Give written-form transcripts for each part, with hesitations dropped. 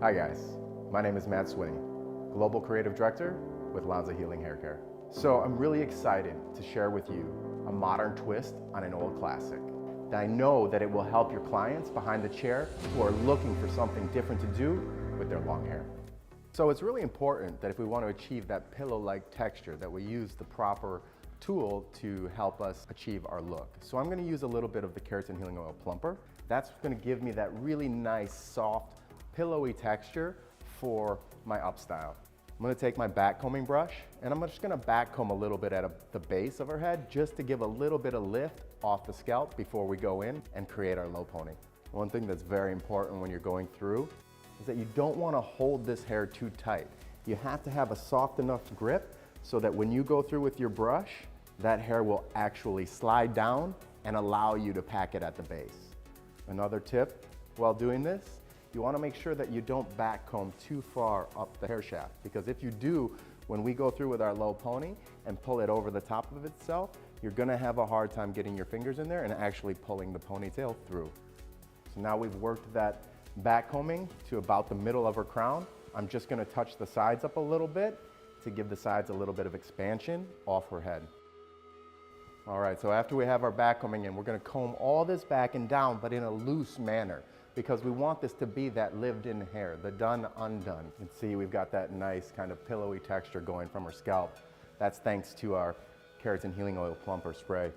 Hi guys, my name is Matt Swinney, Global Creative Director with ANZA Healing Hair Care. So I'm really excited to share with you a modern twist on an old classic. I know that it will help your clients behind the chair who are looking for something different to do with their long hair. So it's really important that if we want to achieve that pillow-like texture, that we use the proper tool to help us achieve our look. So I'm going to use a little bit of the Keratin Healing Oil Plumper. That's going to give me that really nice, soft, pillowy texture for my up style. I'm going to take my back combing brush and I'm just going to back comb a little bit at the base of her head just to give a little bit of lift off the scalp before we go in and create our low pony. One thing that's very important when you're going through is that you don't want to hold this hair too tight. You have to have a soft enough grip so that when you go through with your brush, that hair will actually slide down and allow you to pack it at the base. Another tip while doing this, you want to make sure that you don't back comb too far up the hair shaft, because if you do, when we go through with our low pony and pull it over the top of itself, you're going to have a hard time getting your fingers in there and actually pulling the ponytail through. So now we've worked that back combing to about the middle of her crown. I'm just going to touch the sides up a little bit to give the sides a little bit of expansion off her head. All right, so after we have our back combing in, we're going to comb all this back and down, but in a loose manner, because we want this to be that lived-in hair, the done undone. You can see we've got that nice kind of pillowy texture going from her scalp. That's thanks to our Keratin Healing Oil Plumper spray.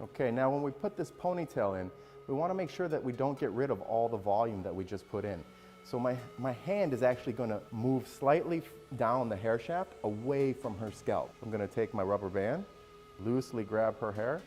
Okay, now when we put this ponytail in, we want to make sure that we don't get rid of all the volume that we just put in. So my hand is actually going to move slightly down the hair shaft away from her scalp. I'm going to take my rubber band, loosely grab her hair,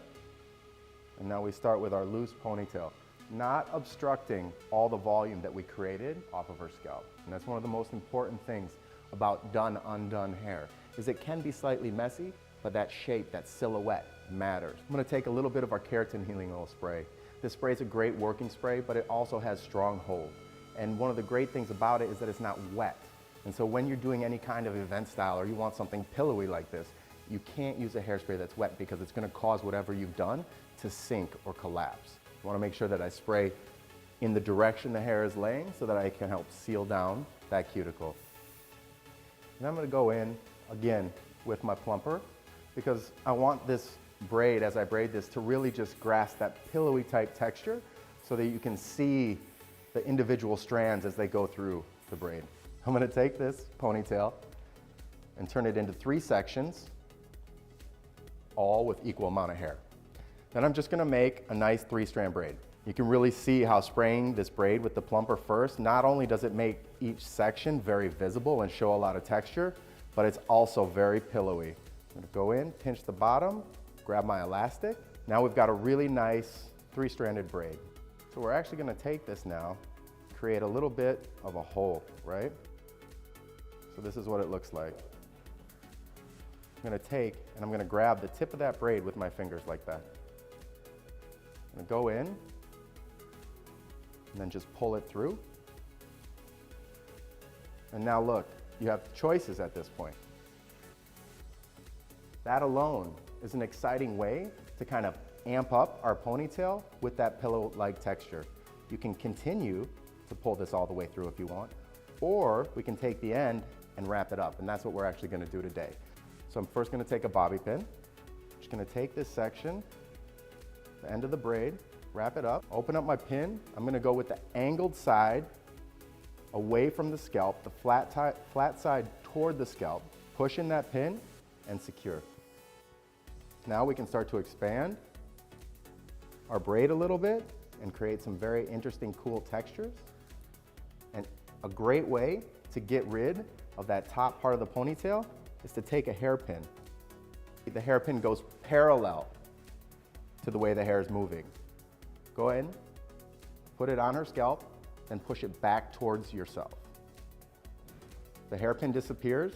and now we start with our loose ponytail, not obstructing all the volume that we created off of her scalp. And that's one of the most important things about done undone hair, is it can be slightly messy, but that shape, that silhouette matters. I'm going to take a little bit of our Keratin Healing Oil spray. This spray is a great working spray, but it also has strong hold. And one of the great things about it is that it's not wet. And so when you're doing any kind of event style or you want something pillowy like this, you can't use a hairspray that's wet because it's going to cause whatever you've done to sink or collapse. I want to make sure that I spray in the direction the hair is laying so that I can help seal down that cuticle. And I'm going to go in again with my plumper because I want this braid, as I braid this, to really just grasp that pillowy type texture so that you can see the individual strands as they go through the braid. I'm going to take this ponytail and turn it into 3 sections, all with equal amount of hair. Then I'm just going to make a nice 3-strand braid. You can really see how spraying this braid with the plumper first, not only does it make each section very visible and show a lot of texture, but it's also very pillowy. I'm going to go in, pinch the bottom, grab my elastic. Now we've got a really nice 3-stranded braid. So we're actually going to take this now, create a little bit of a hole, right? So this is what it looks like. I'm going to take and I'm going to grab the tip of that braid with my fingers like that. I'm going to go in and then just pull it through. And now look, you have choices at this point. That alone is an exciting way to kind of amp up our ponytail with that pillow-like texture. You can continue to pull this all the way through if you want, or we can take the end and wrap it up, and that's what we're actually going to do today. So I'm first going to take a bobby pin. Just going to take this section, the end of the braid, wrap it up, open up my pin. I'm going to go with the angled side away from the scalp, the flat side toward the scalp, push in that pin and secure. Now we can start to expand our braid a little bit and create some very interesting, cool textures. And a great way to get rid of that top part of the ponytail is to take a hairpin. The hairpin goes parallel to the way the hair is moving. Go ahead, put it on her scalp, and push it back towards yourself. The hairpin disappears,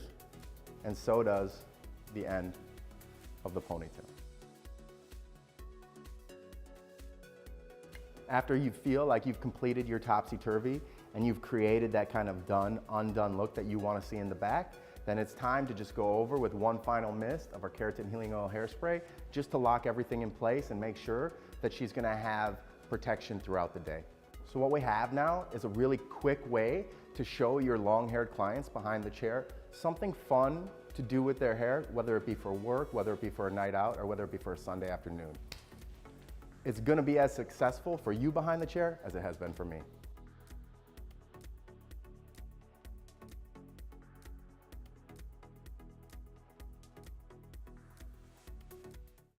and so does the end of the ponytail. After you feel like you've completed your topsy-turvy and you've created that kind of done, undone look that you want to see in the back, then it's time to just go over with one final mist of our Keratin Healing Oil Hairspray just to lock everything in place and make sure that she's going to have protection throughout the day. So what we have now is a really quick way to show your long-haired clients behind the chair something fun to do with their hair, whether it be for work, whether it be for a night out, or whether it be for a Sunday afternoon. It's gonna be as successful for you behind the chair as it has been for me.